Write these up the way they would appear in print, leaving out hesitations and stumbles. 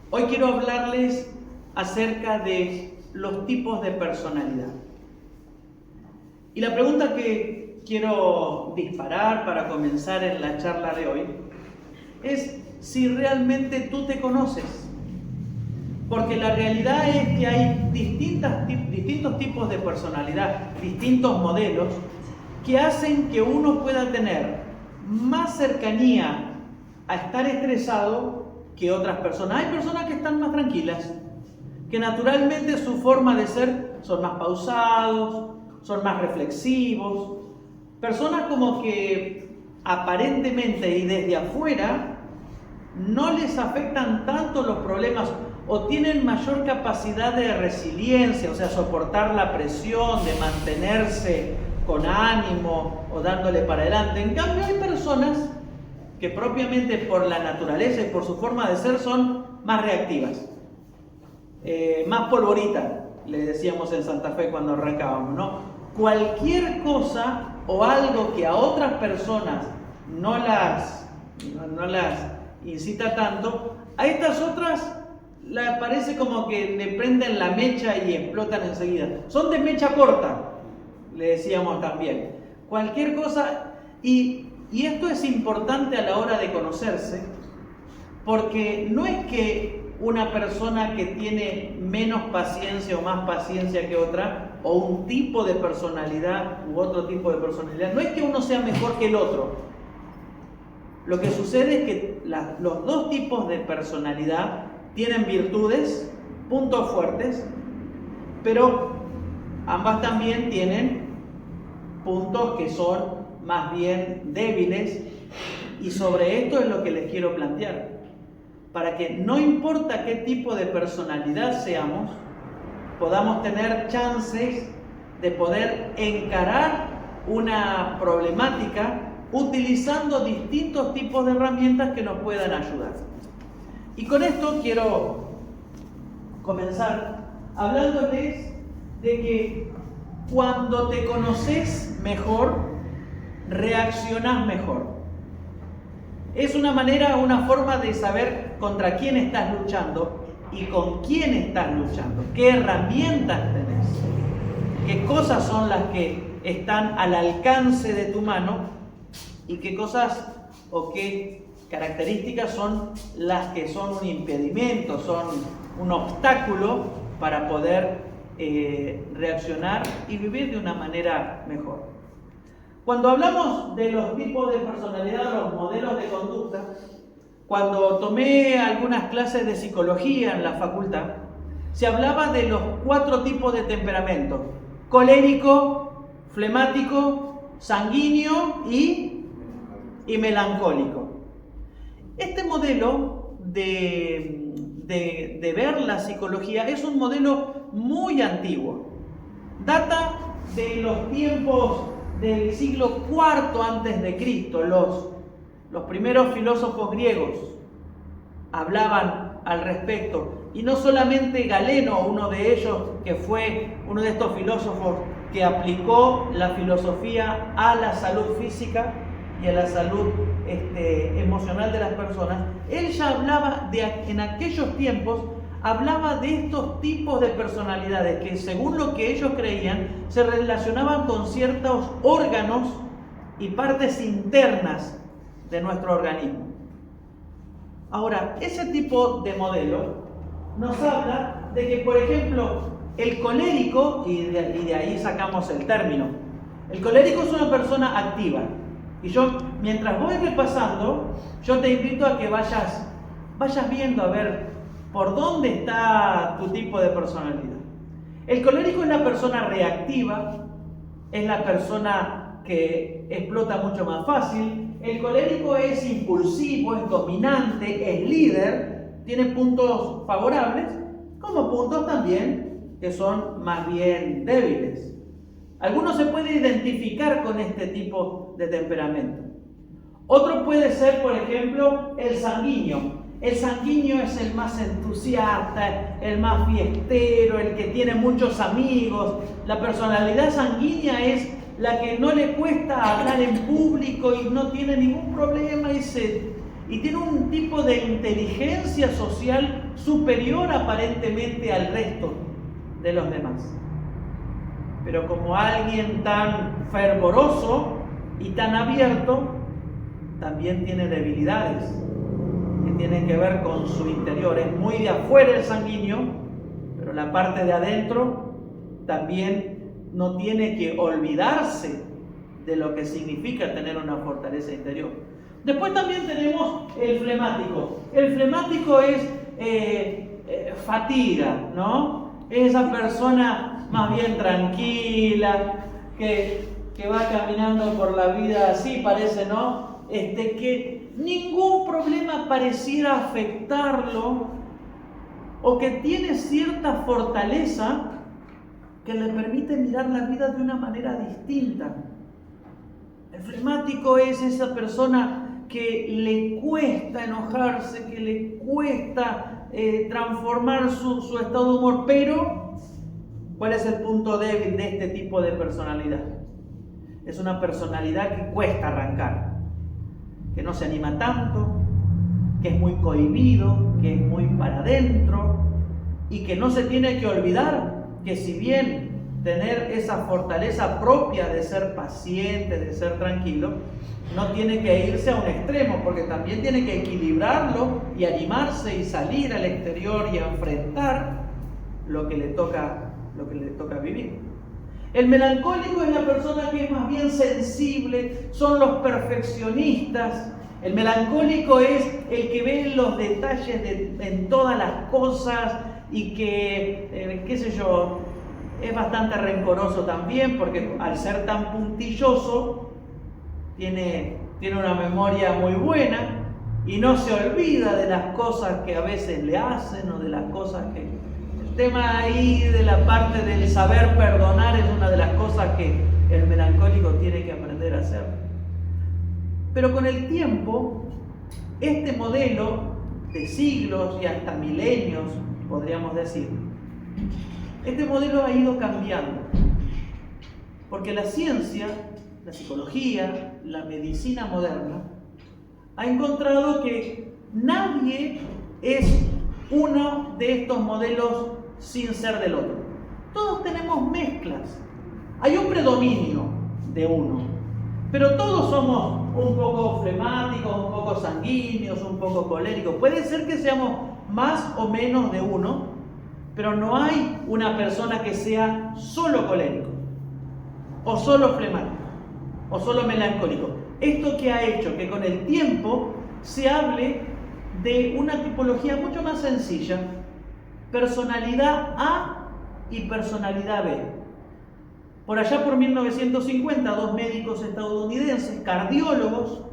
Hoy quiero hablarles acerca de los tipos de personalidad. Y la pregunta que quiero disparar para comenzar en la charla de hoy es si realmente tú te conoces. Porque la realidad es que hay distintos tipos de personalidad, distintos modelos, que hacen que uno pueda tener más cercanía a estar estresado que otras personas. Hay personas que están más tranquilas, que naturalmente su forma de ser son más pausados, son más reflexivos, personas como que aparentemente y desde afuera no les afectan tanto los problemas o tienen mayor capacidad de resiliencia, o sea, soportar la presión, de mantenerse con ánimo o dándole para adelante. En cambio, hay personas que propiamente por la naturaleza y por su forma de ser son más reactivas, más polvorita, le decíamos en Santa Fe cuando arrancábamos, ¿no? Cualquier cosa o algo que a otras personas no las incita tanto, a estas otras parece como que le prenden la mecha y explotan enseguida. Son de mecha corta, le decíamos también. Cualquier cosa, y esto es importante a la hora de conocerse, porque no es que una persona que tiene menos paciencia o más paciencia que otra, o un tipo de personalidad u otro tipo de personalidad, no es que uno sea mejor que el otro. Lo que sucede es que los dos tipos de personalidad tienen virtudes, puntos fuertes, pero ambas también tienen puntos que son más bien débiles, y sobre esto es lo que les quiero plantear, para que no importa qué tipo de personalidad seamos, podamos tener chances de poder encarar una problemática utilizando distintos tipos de herramientas que nos puedan ayudar. Y con esto quiero comenzar hablándoles de que cuando te conoces mejor, reaccionás mejor. Es una manera, una forma de saber contra quién estás luchando y con quién estás luchando, qué herramientas tenés, qué cosas son las que están al alcance de tu mano y qué cosas o qué características son las que son un impedimento, son un obstáculo para poder reaccionar y vivir de una manera mejor. Cuando hablamos de los tipos de personalidad, los modelos de conducta, cuando tomé algunas clases de psicología en la facultad, se hablaba de los 4 tipos de temperamento: colérico, flemático, sanguíneo y melancólico. Este modelo de ver la psicología es un modelo muy antiguo. Data de los tiempos del siglo IV antes de Cristo. Los primeros filósofos griegos hablaban al respecto, y no solamente Galeno, uno de ellos que fue uno de estos filósofos que aplicó la filosofía a la salud física y a la salud emocional de las personas. Él ya hablaba en aquellos tiempos, hablaba de estos tipos de personalidades que, según lo que ellos creían, se relacionaban con ciertos órganos y partes internas de nuestro organismo. Ahora, ese tipo de modelo nos habla de que, por ejemplo, el colérico, y de ahí sacamos el término, el colérico es una persona activa. Y yo, mientras voy repasando, yo te invito a que vayas viendo a ver por dónde está tu tipo de personalidad. El colérico es la persona reactiva, es la persona que explota mucho más fácil. El colérico es impulsivo, es dominante, es líder, tiene puntos favorables, como puntos también que son más bien débiles. Algunos se puede identificar con este tipo de temperamento. Otro puede ser, por ejemplo, el sanguíneo. El sanguíneo es el más entusiasta, el más fiestero, el que tiene muchos amigos. La personalidad sanguínea es la que no le cuesta hablar en público y no tiene ningún problema y y tiene un tipo de inteligencia social superior aparentemente al resto de los demás. Pero como alguien tan fervoroso y tan abierto, también tiene debilidades que tienen que ver con su interior. Es muy de afuera el sanguíneo, pero la parte de adentro también no tiene que olvidarse de lo que significa tener una fortaleza interior. Después también tenemos el flemático. El flemático es fatiga, ¿no? Es esa persona más bien tranquila, que va caminando por la vida así, parece, ¿no? Que ningún problema pareciera afectarlo, o que tiene cierta fortaleza que le permite mirar la vida de una manera distinta. El flemático es esa persona que le cuesta enojarse, que le cuesta transformar su estado de humor. Pero, ¿cuál es el punto débil de este tipo de personalidad? Es una personalidad que cuesta arrancar, que no se anima tanto, que es muy cohibido, que es muy para adentro, y que no se tiene que olvidar que si bien tener esa fortaleza propia de ser paciente, de ser tranquilo, no tiene que irse a un extremo, porque también tiene que equilibrarlo y animarse y salir al exterior y enfrentar lo que le toca vivir. El melancólico es la persona que es más bien sensible, son los perfeccionistas. El melancólico es el que ve los detalles en todas las cosas y que, es bastante rencoroso también, porque al ser tan puntilloso tiene una memoria muy buena y no se olvida de las cosas que a veces le hacen o de las cosas que... El tema ahí de la parte del saber perdonar es una de las cosas que el melancólico tiene que aprender a hacer. Pero con el tiempo, este modelo de siglos y hasta milenios, podríamos decir, este modelo ha ido cambiando, porque la ciencia, la psicología, la medicina moderna, ha encontrado que nadie es uno de estos modelos sin ser del otro. Todos tenemos mezclas. Hay un predominio de uno, pero todos somos un poco flemáticos, un poco sanguíneos, un poco coléricos. Puede ser que seamos más o menos de uno, pero no hay una persona que sea solo colérico, o solo flemático, o solo melancólico. Esto que ha hecho que con el tiempo se hable de una tipología mucho más sencilla: personalidad A y personalidad B. Por allá por 1950, dos médicos estadounidenses, cardiólogos,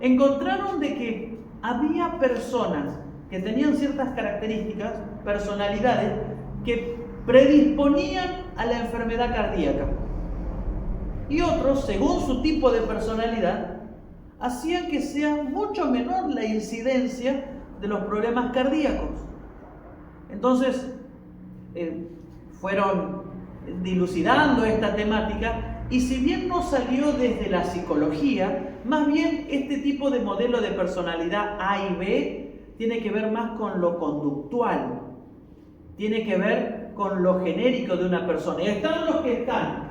encontraron de que había personas que tenían ciertas características, personalidades, que predisponían a la enfermedad cardíaca. Y otros, según su tipo de personalidad, hacían que sea mucho menor la incidencia de los problemas cardíacos. Entonces, fueron dilucidando esta temática, y si bien no salió desde la psicología, más bien este tipo de modelo de personalidad A y B tiene que ver más con lo conductual, tiene que ver con lo genérico de una persona. Y están los que están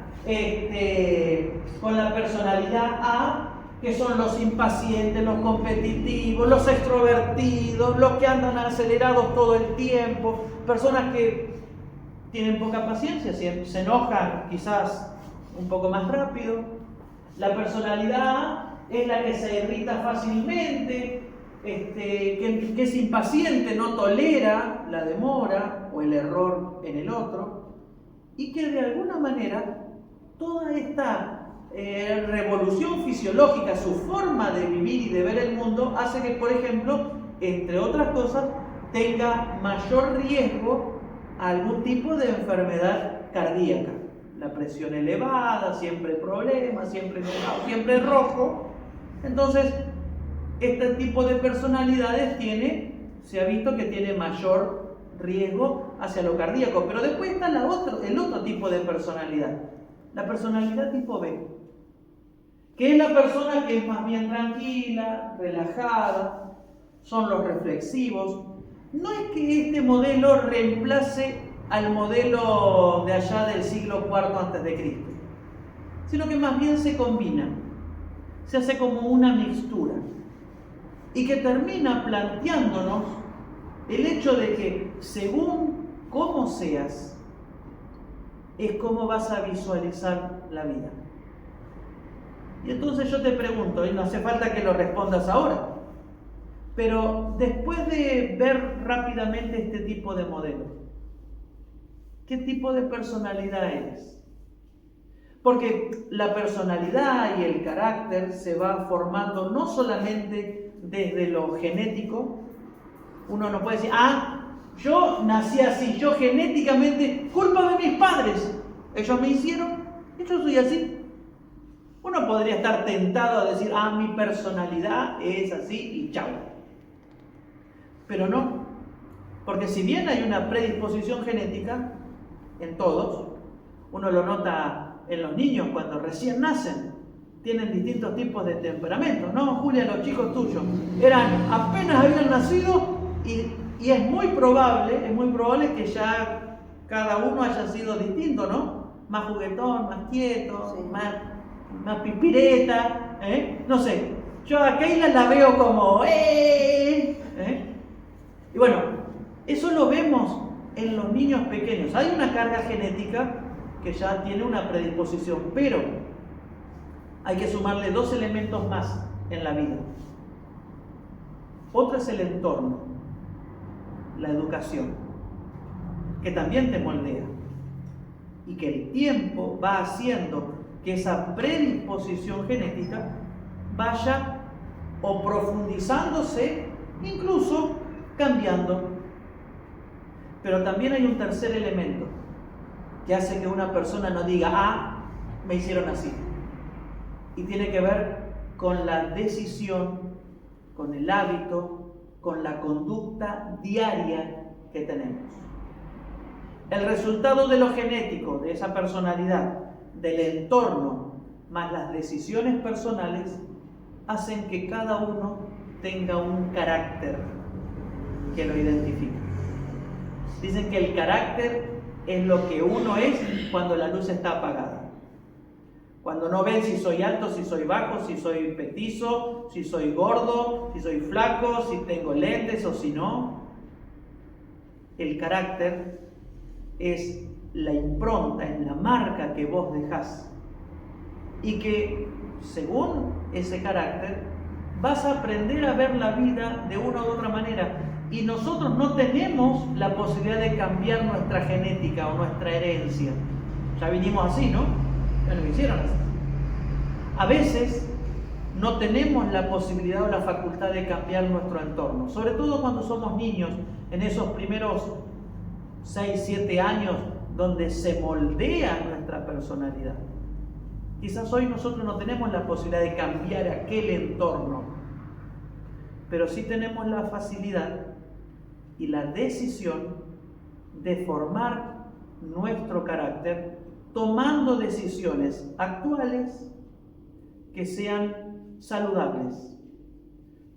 con la personalidad A, que son los impacientes, los competitivos, los extrovertidos, los que andan acelerados todo el tiempo, personas que tienen poca paciencia, se enojan quizás un poco más rápido. La personalidad A es la que se irrita fácilmente, que es impaciente, no tolera la demora o el error en el otro, y que de alguna manera toda esta revolución fisiológica, su forma de vivir y de ver el mundo, hace que, por ejemplo, entre otras cosas, tenga mayor riesgo a algún tipo de enfermedad cardíaca. La presión elevada, siempre problemas, siempre enojado, siempre rojo. Entonces, este tipo de personalidades se ha visto que tiene mayor riesgo hacia lo cardíaco. Pero después está el otro tipo de personalidad, la personalidad tipo B, que es la persona que es más bien tranquila, relajada, son los reflexivos. No es que este modelo reemplace al modelo de allá del siglo IV a.C., sino que más bien se combina, se hace como una mixtura, y que termina planteándonos el hecho de que según cómo seas, es cómo vas a visualizar la vida. Y entonces yo te pregunto, y no hace falta que lo respondas ahora, pero después de ver rápidamente este tipo de modelo, ¿qué tipo de personalidad eres? Porque la personalidad y el carácter se van formando no solamente desde lo genético. Uno no puede decir, yo nací así, yo genéticamente, culpa de mis padres, ellos me hicieron, y yo soy así. Uno podría estar tentado a decir, mi personalidad es así y chau. Pero no, porque si bien hay una predisposición genética en todos, uno lo nota en los niños cuando recién nacen, tienen distintos tipos de temperamentos, ¿no? Julia, los chicos tuyos apenas habían nacido y es muy probable que ya cada uno haya sido distinto, ¿no? Más juguetón, más quieto, sí, más pipireta, no sé. Yo a Keila la veo como, Y bueno, eso lo vemos en los niños pequeños. Hay una carga genética que ya tiene una predisposición, pero hay que sumarle dos elementos más en la vida. Otro es el entorno, la educación, que también te moldea, y que el tiempo va haciendo que esa predisposición genética vaya o profundizándose, incluso cambiando. Pero también hay un tercer elemento que hace que una persona no diga, me hicieron así. Y tiene que ver con la decisión, con el hábito, con la conducta diaria que tenemos. El resultado de lo genético, de esa personalidad, del entorno, más las decisiones personales, hacen que cada uno tenga un carácter que lo identifica. Dicen que el carácter es lo que uno es cuando la luz está apagada. Cuando no ven si soy alto, si soy bajo, si soy petizo, si soy gordo, si soy flaco, si tengo lentes o si no. El carácter es la impronta, es la marca que vos dejás. Y que, según ese carácter, vas a aprender a ver la vida de una u otra manera. Y nosotros no tenemos la posibilidad de cambiar nuestra genética o nuestra herencia. Ya vinimos así, ¿no? Ya nos hicieron así. A veces no tenemos la posibilidad o la facultad de cambiar nuestro entorno, sobre todo cuando somos niños, en esos primeros 6, 7 años donde se moldea nuestra personalidad. Quizás hoy nosotros no tenemos la posibilidad de cambiar aquel entorno, pero sí tenemos la facilidad y la decisión de formar nuestro carácter tomando decisiones actuales que sean saludables,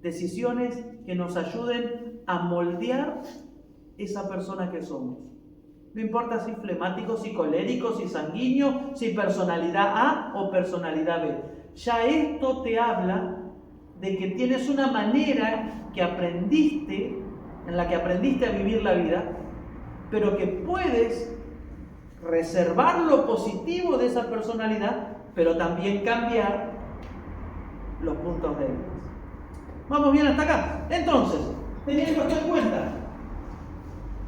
decisiones que nos ayuden a moldear esa persona que somos. No importa si flemático, si colérico, si sanguíneo, si personalidad A o personalidad B. Ya esto te habla de que tienes una manera que aprendiste, en la que aprendiste a vivir la vida, pero que puedes reservar lo positivo de esa personalidad, pero también cambiar los puntos débiles. ¿Vamos bien hasta acá? Entonces, teniendo esto en cuenta,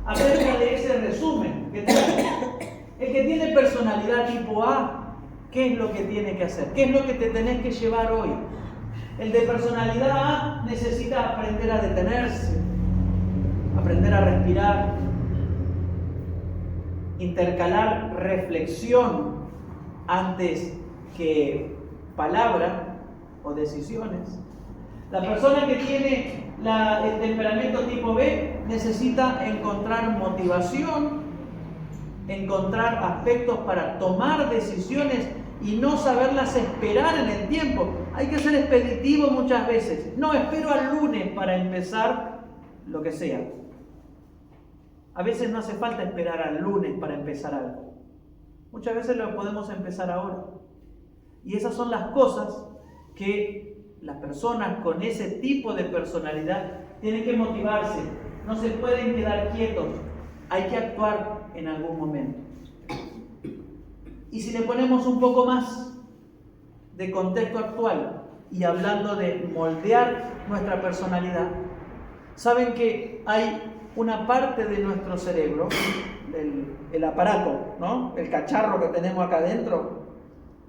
acerca de ese resumen que trae, el que tiene personalidad tipo A, ¿qué es lo que tiene que hacer? ¿Qué es lo que te tenés que llevar hoy? El de personalidad A necesita aprender a detenerse, aprender a respirar, intercalar reflexión antes que palabra o decisiones. La persona que tiene el temperamento tipo B necesita encontrar motivación, encontrar aspectos para tomar decisiones y no saberlas esperar en el tiempo, hay que ser expeditivo muchas veces. No, espero al lunes para empezar lo que sea. A veces no hace falta esperar al lunes para empezar algo. Muchas veces lo podemos empezar ahora. Y esas son las cosas que las personas con ese tipo de personalidad tienen que motivarse. No se pueden quedar quietos. Hay que actuar en algún momento. Y si le ponemos un poco más de contexto actual y hablando de moldear nuestra personalidad, saben que hay una parte de nuestro cerebro, el aparato, ¿no? El cacharro que tenemos acá adentro.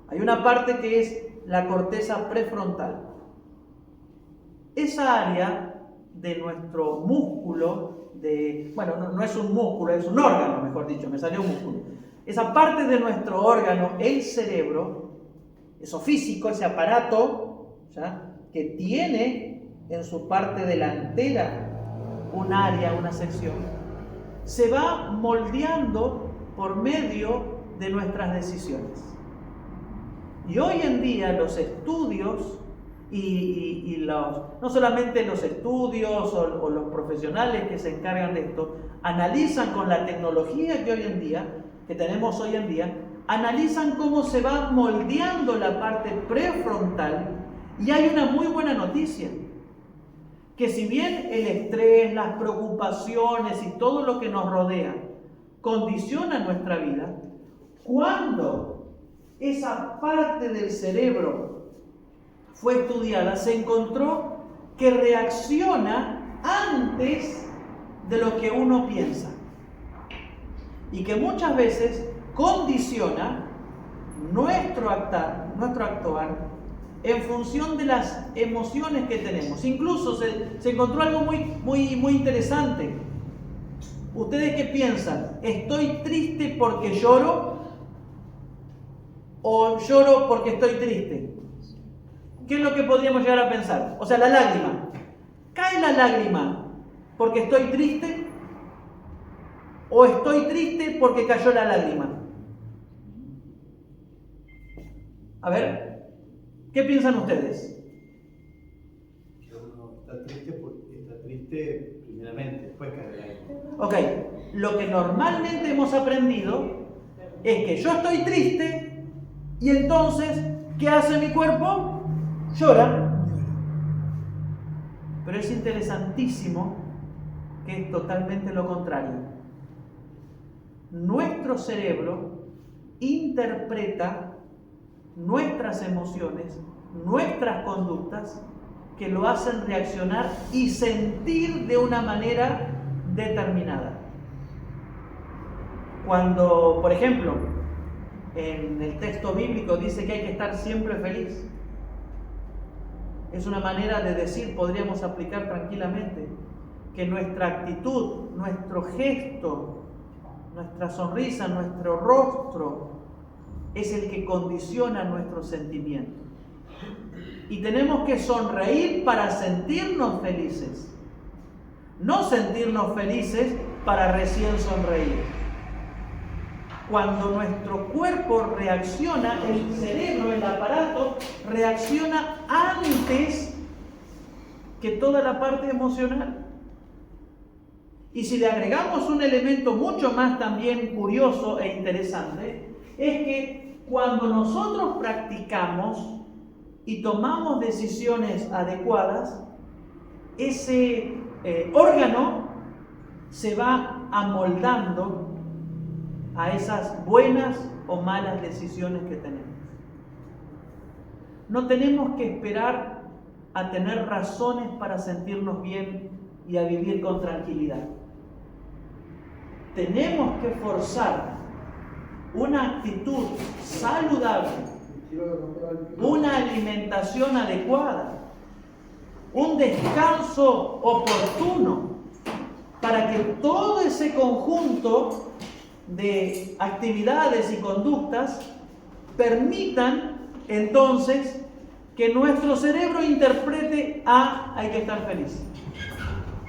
Hay una parte que es la corteza prefrontal. Esa área de nuestro músculo, no es un músculo, es un órgano, mejor dicho, me salió músculo. Esa parte de nuestro órgano, el cerebro, eso físico, ese aparato, ¿ya?, que tiene en su parte delantera un área, una sección, se va moldeando por medio de nuestras decisiones. Y hoy en día los estudios no solamente los estudios o los profesionales que se encargan de esto, analizan con la tecnología que tenemos hoy en día, analizan cómo se va moldeando la parte prefrontal. Y hay una muy buena noticia, que si bien el estrés, las preocupaciones y todo lo que nos rodea condiciona nuestra vida, cuando esa parte del cerebro fue estudiada, se encontró que reacciona antes de lo que uno piensa y que muchas veces condiciona nuestro actuar en función de las emociones que tenemos. Incluso se encontró algo muy interesante. ¿Ustedes qué piensan? ¿Estoy triste porque lloro? ¿O lloro porque estoy triste? ¿Qué es lo que podríamos llegar a pensar? O sea, la lágrima. ¿Cae la lágrima porque estoy triste? ¿O estoy triste porque cayó la lágrima? A ver, ¿qué piensan ustedes? Uno está triste porque está triste primeramente, después cae la lágrima. Ok, lo que normalmente hemos aprendido es que yo estoy triste y entonces, ¿qué hace mi cuerpo? Llora. Pero es interesantísimo que es totalmente lo contrario. Nuestro cerebro interpreta nuestras emociones, nuestras conductas, que lo hacen reaccionar y sentir de una manera determinada. Cuando, por ejemplo, en el texto bíblico dice que hay que estar siempre feliz, es una manera de decir, podríamos aplicar tranquilamente, que nuestra actitud, nuestro gesto, nuestra sonrisa, nuestro rostro, es el que condiciona nuestro sentimiento. Y tenemos que sonreír para sentirnos felices, no sentirnos felices para recién sonreír. Cuando nuestro cuerpo reacciona, el cerebro, el aparato, reacciona antes que toda la parte emocional. Y si le agregamos un elemento mucho más también curioso e interesante, es que cuando nosotros practicamos y tomamos decisiones adecuadas, ese órgano se va amoldando a esas buenas o malas decisiones que tenemos. No tenemos que esperar a tener razones para sentirnos bien y a vivir con tranquilidad. Tenemos que forzar una actitud saludable, una alimentación adecuada, un descanso oportuno, para que todo ese conjunto de actividades y conductas permitan entonces que nuestro cerebro interprete: hay que estar feliz.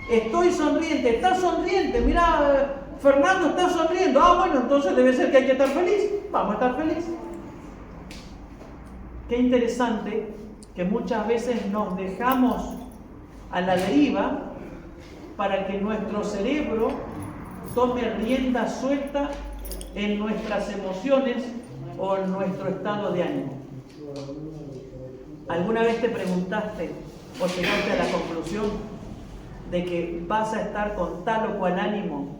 Estoy sonriente, está sonriente, mira, Fernando está sonriendo, bueno, entonces debe ser que hay que estar feliz, vamos a estar felices. Qué interesante que muchas veces nos dejamos a la deriva para que nuestro cerebro tome rienda suelta en nuestras emociones o en nuestro estado de ánimo. ¿Alguna vez te preguntaste o llegaste a la conclusión de que vas a estar con tal o cual ánimo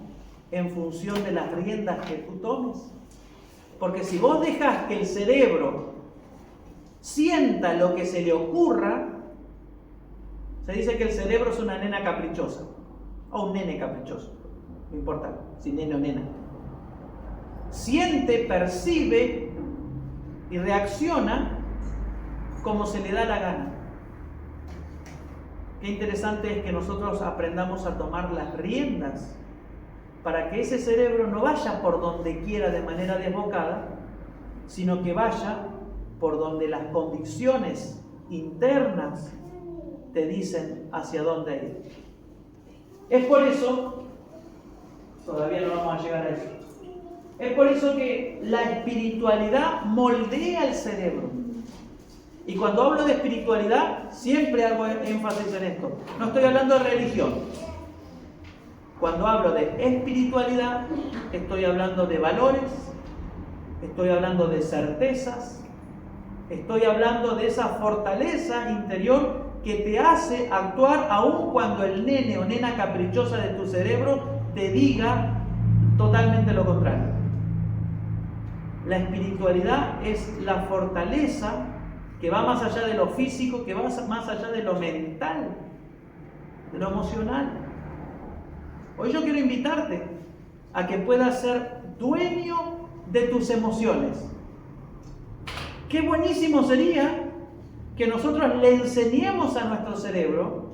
en función de las riendas que tú tomes? Porque si vos dejas que el cerebro sienta lo que se le ocurra, se dice que el cerebro es una nena caprichosa, o un nene caprichoso, no importa si nene o nena. Siente, percibe y reacciona como se le da la gana. Qué interesante es que nosotros aprendamos a tomar las riendas para que ese cerebro no vaya por donde quiera de manera desbocada, sino que vaya por donde las convicciones internas te dicen hacia dónde ir. Es por eso, todavía no vamos a llegar a eso, es por eso que la espiritualidad moldea el cerebro. Y cuando hablo de espiritualidad, siempre hago énfasis en esto. No estoy hablando de religión. Cuando hablo de espiritualidad, estoy hablando de valores, estoy hablando de certezas, estoy hablando de esa fortaleza interior que te hace actuar aun cuando el nene o nena caprichosa de tu cerebro te diga totalmente lo contrario. La espiritualidad es la fortaleza que va más allá de lo físico, que va más allá de lo mental, de lo emocional. Hoy yo quiero invitarte a que puedas ser dueño de tus emociones. Qué buenísimo sería que nosotros le enseñemos a nuestro cerebro,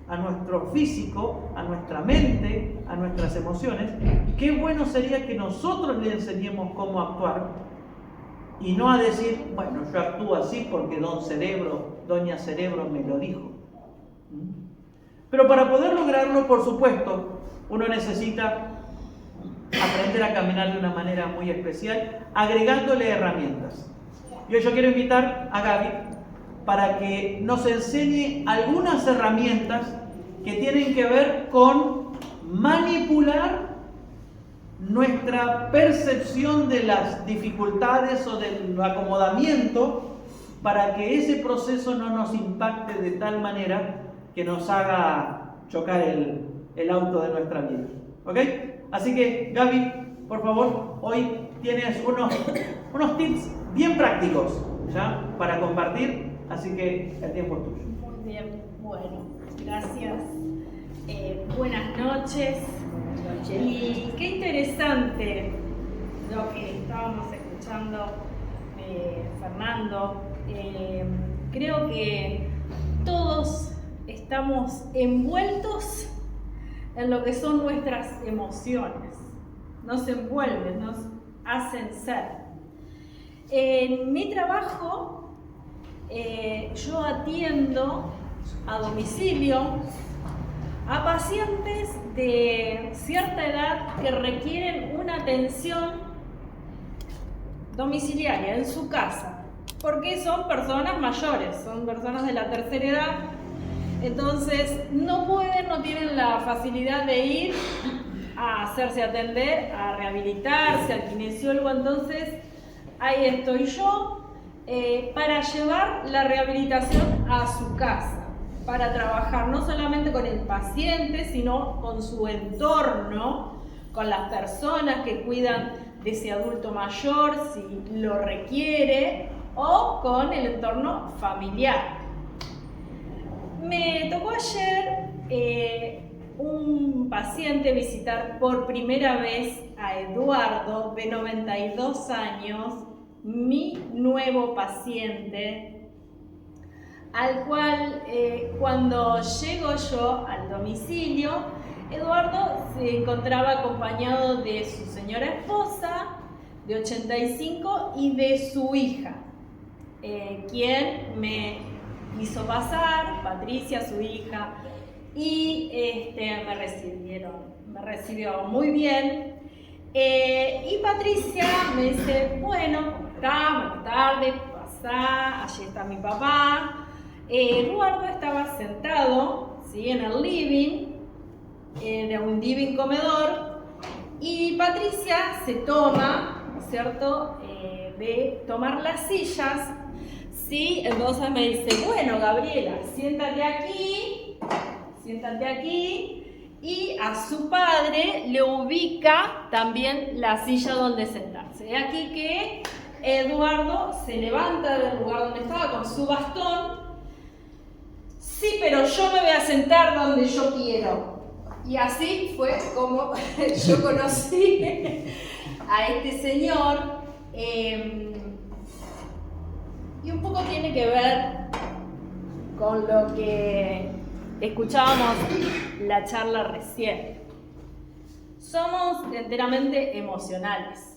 a nuestro físico, a nuestra mente, a nuestras emociones. Qué bueno sería que nosotros le enseñemos cómo actuar y no a decir, bueno, yo actúo así porque don Cerebro, doña Cerebro me lo dijo. Pero para poder lograrlo, por supuesto, uno necesita aprender a caminar de una manera muy especial, agregándole herramientas. Y hoy yo quiero invitar a Gaby para que nos enseñe algunas herramientas que tienen que ver con manipular nuestra percepción de las dificultades o del acomodamiento para que ese proceso no nos impacte de tal manera que nos haga chocar el auto de nuestra vida. ¿Ok? Así que, Gaby, por favor, hoy tienes unos tips bien prácticos, ¿ya? Para compartir, así que el tiempo es tuyo. Muy bien, bueno, gracias. Buenas noches. Y qué interesante lo que estábamos escuchando, Fernando. Creo que todos estamos envueltos en lo que son nuestras emociones. Nos envuelven, nos hacen ser. En mi trabajo, yo atiendo a domicilio a pacientes de cierta edad que requieren una atención domiciliaria en su casa, porque son personas mayores, son personas de la tercera edad, entonces no tienen la facilidad de ir a hacerse atender, a rehabilitarse, al kinesiólogo. Entonces ahí estoy yo para llevar la rehabilitación a su casa, para trabajar no solamente con el paciente, sino con su entorno, con las personas que cuidan de ese adulto mayor, si lo requiere, o con el entorno familiar. Me tocó ayer un paciente visitar por primera vez a Eduardo, de 92 años, mi nuevo paciente, al cual cuando llego yo al domicilio, Eduardo se encontraba acompañado de su señora esposa, de 85, y de su hija, quien me hizo pasar, Patricia, su hija, y me recibió muy bien. Y Patricia me dice, bueno, está muy tarde, pasá, allí está mi papá. Eduardo estaba sentado, ¿sí?, en el living, de un living comedor, y Patricia se toma, ¿no es cierto?, de tomar las sillas, ¿sí? Entonces me dice, bueno, Gabriela, siéntate aquí, y a su padre le ubica también la silla donde sentarse. De aquí que Eduardo se levanta del lugar donde estaba con su bastón. Sí, pero yo me voy a sentar donde yo quiero. Y así fue como yo conocí a este señor. Y un poco tiene que ver con lo que escuchábamos la charla recién. Somos enteramente emocionales.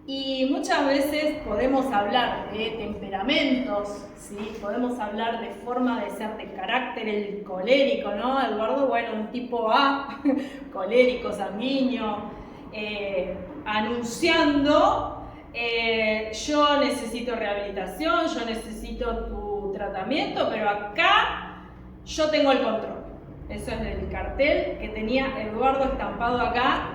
Y muchas veces podemos hablar de temperamentos, ¿sí? Podemos hablar de forma de ser, de carácter, el colérico, ¿no? Eduardo, bueno, un tipo A, colérico, sanguíneo, anunciando, yo necesito rehabilitación, yo necesito tu tratamiento, pero acá yo tengo el control. Eso es del cartel que tenía Eduardo estampado acá.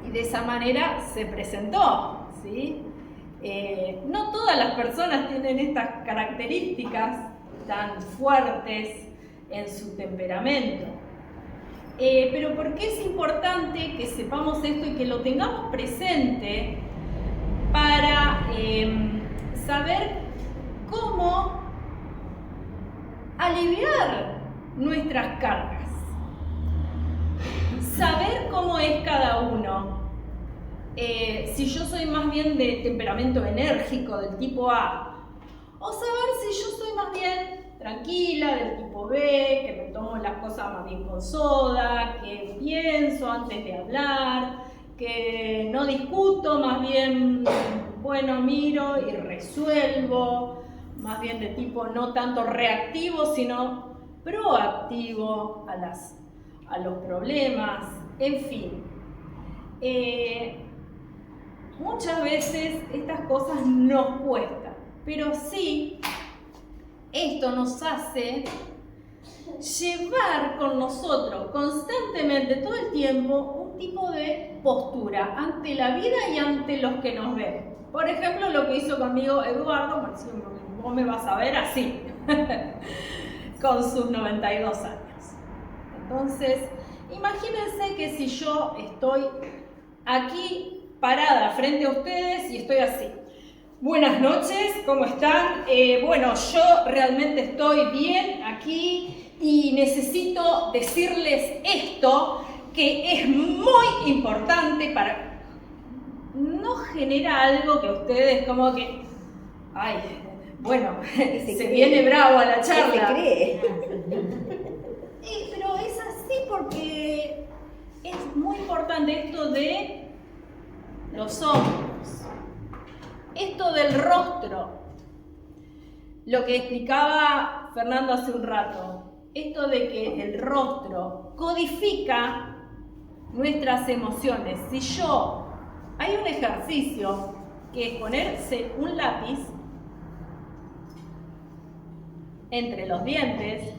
Y de esa manera se presentó, ¿sí? No todas las personas tienen estas características tan fuertes en su temperamento. Pero ¿por qué es importante que sepamos esto y que lo tengamos presente para saber cómo aliviar nuestras cargas? Saber cómo es cada uno. Si yo soy más bien de temperamento enérgico, del tipo A, o saber si yo soy más bien tranquila, del tipo B, que me tomo las cosas más bien con soda, que pienso antes de hablar, que no discuto, más bien, bueno, miro y resuelvo, más bien de tipo no tanto reactivo, sino proactivo a los problemas, en fin. Muchas veces estas cosas nos cuestan, pero sí, esto nos hace llevar con nosotros constantemente, todo el tiempo, un tipo de postura ante la vida y ante los que nos ven. Por ejemplo, lo que hizo conmigo Eduardo, por ejemplo, vos me vas a ver así, con sus 92 años. Entonces, imagínense que si yo estoy aquí parada frente a ustedes y estoy así. Buenas noches, ¿cómo están? Bueno, yo realmente estoy bien aquí y necesito decirles esto que es muy importante para... No genera algo que ustedes como que... Ay, bueno, se viene bravo a la charla. ¿Qué se cree? Pero es así porque es muy importante esto de los hombros, esto del rostro, lo que explicaba Fernando hace un rato, esto de que el rostro codifica nuestras emociones. Si yo, hay un ejercicio que es ponerse un lápiz entre los dientes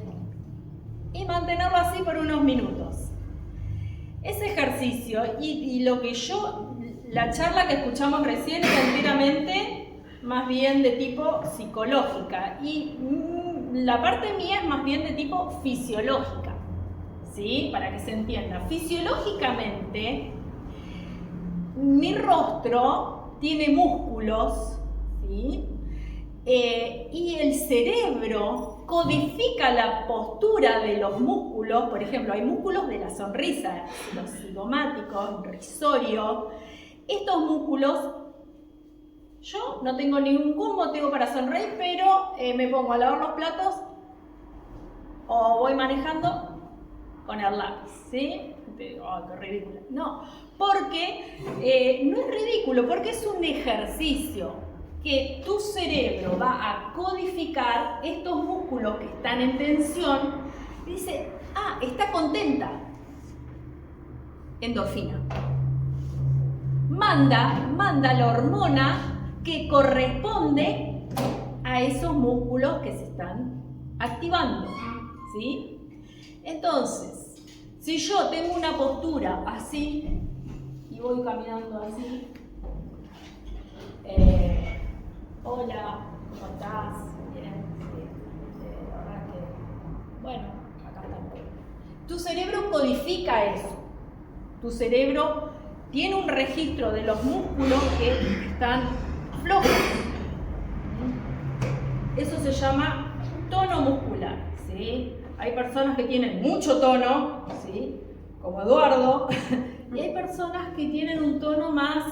y mantenerlo así por unos minutos. Ese ejercicio y lo que la charla que escuchamos recién es enteramente más bien de tipo psicológica y la parte mía es más bien de tipo fisiológica, ¿sí? Para que se entienda. Fisiológicamente, mi rostro tiene músculos, ¿sí? Y el cerebro codifica la postura de los músculos. Por ejemplo, hay músculos de la sonrisa, los cigomáticos, risorio. Estos músculos, yo no tengo ningún motivo para sonreír, pero me pongo a lavar los platos o voy manejando con el lápiz, ¿sí? Te digo, oh, qué ridículo. No, porque no es ridículo, porque es un ejercicio que tu cerebro va a codificar estos músculos que están en tensión y dice, ah, está contenta. Endorfina. Manda la hormona que corresponde a esos músculos que se están activando, ¿sí? Entonces, si yo tengo una postura así y voy caminando así, hola, ¿cómo estás? Bien, sí. La verdad que, bueno, acá estamos. Tu cerebro codifica eso. Tu cerebro tiene un registro de los músculos que están flojos. Eso se llama tono muscular, ¿sí? Hay personas que tienen mucho tono, ¿sí? Como Eduardo, y hay personas que tienen un tono más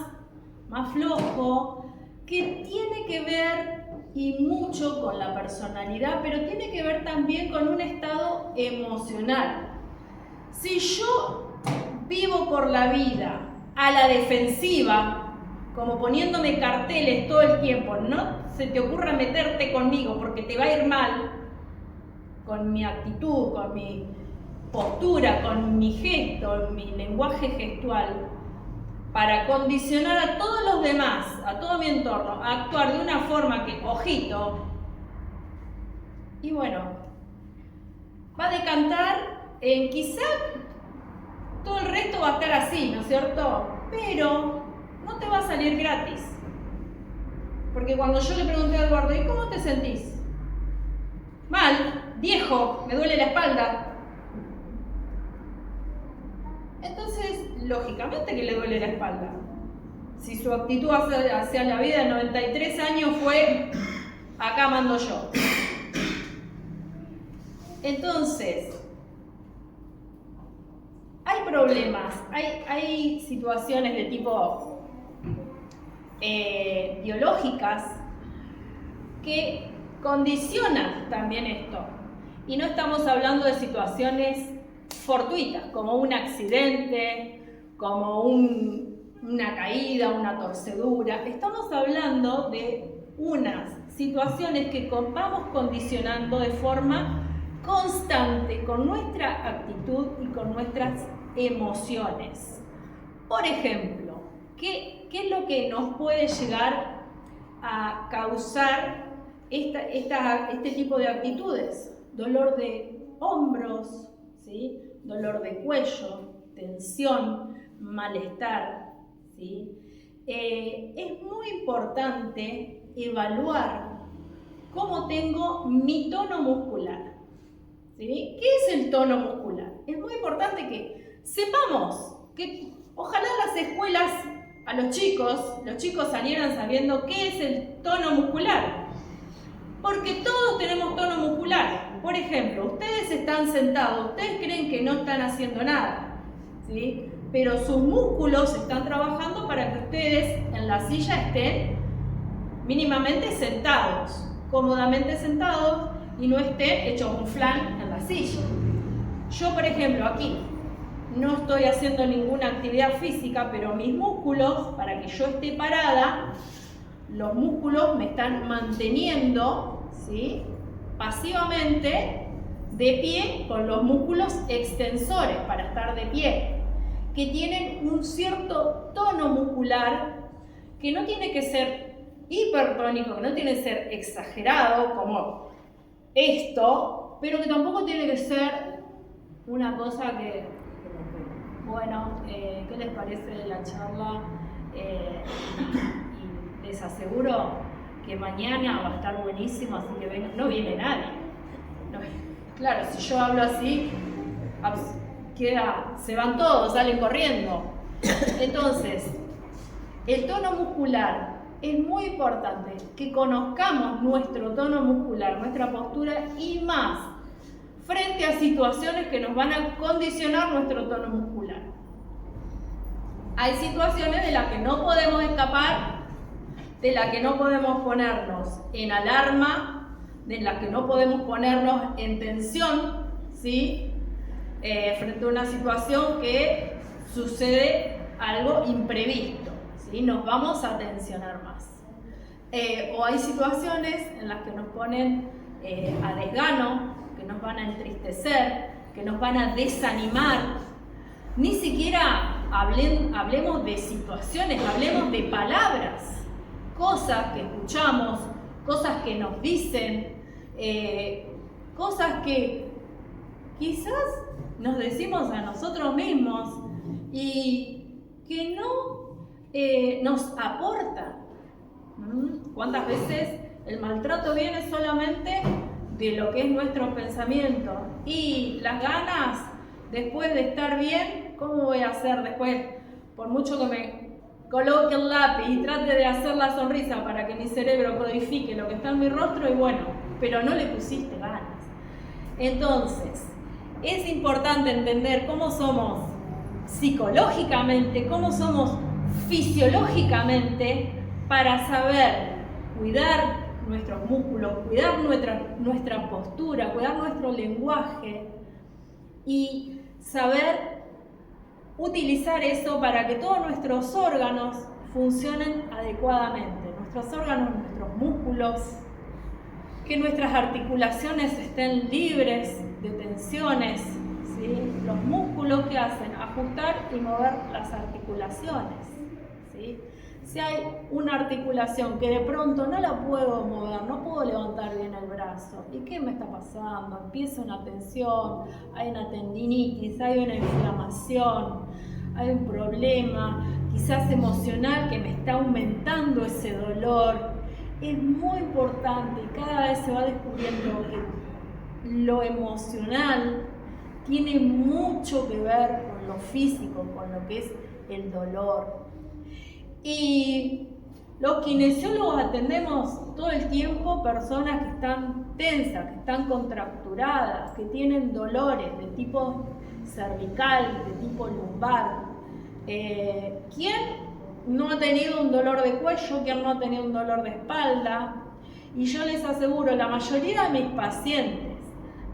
flojo, que tiene que ver y mucho con la personalidad, pero tiene que ver también con un estado emocional. Si yo vivo por la vida a la defensiva, como poniéndome carteles todo el tiempo, no se te ocurra meterte conmigo porque te va a ir mal, con mi actitud, con mi postura, con mi gesto, mi lenguaje gestual, para condicionar a todos los demás, a todo mi entorno, a actuar de una forma que, ojito, y bueno, va a decantar en quizá todo el resto va a estar así, ¿no es cierto? Pero no te va a salir gratis. Porque cuando yo le pregunté a Eduardo, ¿y cómo te sentís? Mal, viejo, me duele la espalda. Entonces, lógicamente que le duele la espalda. Si su actitud hacia la vida de 93 años fue, acá mando yo. Entonces, hay problemas, hay situaciones de tipo biológicas que condicionan también esto. Y no estamos hablando de situaciones fortuitas, como un accidente, como una caída, una torcedura. Estamos hablando de unas situaciones que vamos condicionando de forma constante con nuestra actitud y con nuestras emociones. Por ejemplo, ¿qué es lo que nos puede llegar a causar este tipo de actitudes? Dolor de hombros, ¿sí? Dolor de cuello, tensión, malestar, ¿sí? Es muy importante evaluar cómo tengo mi tono muscular, ¿sí? ¿Qué es el tono muscular? Es muy importante que sepamos que ojalá las escuelas a los chicos salieran sabiendo qué es el tono muscular. Porque todos tenemos tono muscular. Por ejemplo, ustedes están sentados, ustedes creen que no están haciendo nada, ¿sí? Pero sus músculos están trabajando para que ustedes en la silla estén mínimamente sentados, cómodamente sentados y no estén hechos un flan en la silla. Yo, por ejemplo, aquí no estoy haciendo ninguna actividad física, pero mis músculos, para que yo esté parada, los músculos me están manteniendo, ¿sí?, pasivamente de pie con los músculos extensores para estar de pie, que tienen un cierto tono muscular que no tiene que ser hipertónico, que no tiene que ser exagerado como esto, pero que tampoco tiene que ser una cosa que, bueno, ¿qué les parece la charla? Y les aseguro que mañana va a estar buenísimo, así que vengan. No viene nadie. No, claro, si yo hablo así, se van todos, salen corriendo. Entonces, el tono muscular es muy importante que conozcamos nuestro tono muscular, nuestra postura y más frente a situaciones que nos van a condicionar nuestro tono muscular. Hay situaciones de las que no podemos escapar, de las que no podemos ponernos en alarma, de las que no podemos ponernos en tensión, ¿sí? Frente a una situación que sucede algo imprevisto, ¿sí? Nos vamos a tensionar más. O hay situaciones en las que nos ponen a desgano, que nos van a entristecer, que nos van a desanimar. Ni siquiera hablemos de situaciones, hablemos de palabras. cosas que escuchamos, cosas que nos dicen, cosas que quizás nos decimos a nosotros mismos y que no nos aportan. ¿Cuántas veces el maltrato viene solamente de lo que es nuestro pensamiento? Y las ganas, después de estar bien, ¿cómo voy a hacer después? Por mucho que me coloque el lápiz y trate de hacer la sonrisa para que mi cerebro codifique lo que está en mi rostro, y bueno, pero no le pusiste ganas. Entonces, es importante entender cómo somos psicológicamente, cómo somos fisiológicamente, para saber cuidar nuestros músculos, cuidar nuestra postura, cuidar nuestro lenguaje y saber utilizar eso para que todos nuestros órganos funcionen adecuadamente. Nuestros órganos, nuestros músculos, que nuestras articulaciones estén libres de tensiones, ¿sí? Los músculos que hacen ajustar y mover las articulaciones, ¿sí? Si hay una articulación que de pronto no la puedo mover, no puedo levantar bien el brazo, ¿y qué me está pasando? Empieza una tensión, hay una tendinitis, hay una inflamación, hay un problema, quizás emocional, que me está aumentando ese dolor. Es muy importante y cada vez se va descubriendo que lo emocional tiene mucho que ver con lo físico, con lo que es el dolor. Y los kinesiólogos atendemos todo el tiempo personas que están tensas, que están contracturadas, que tienen dolores de tipo cervical, de tipo lumbar. ¿Quién no ha tenido un dolor de cuello? ¿Quién no ha tenido un dolor de espalda? Y yo les aseguro, la mayoría de mis pacientes,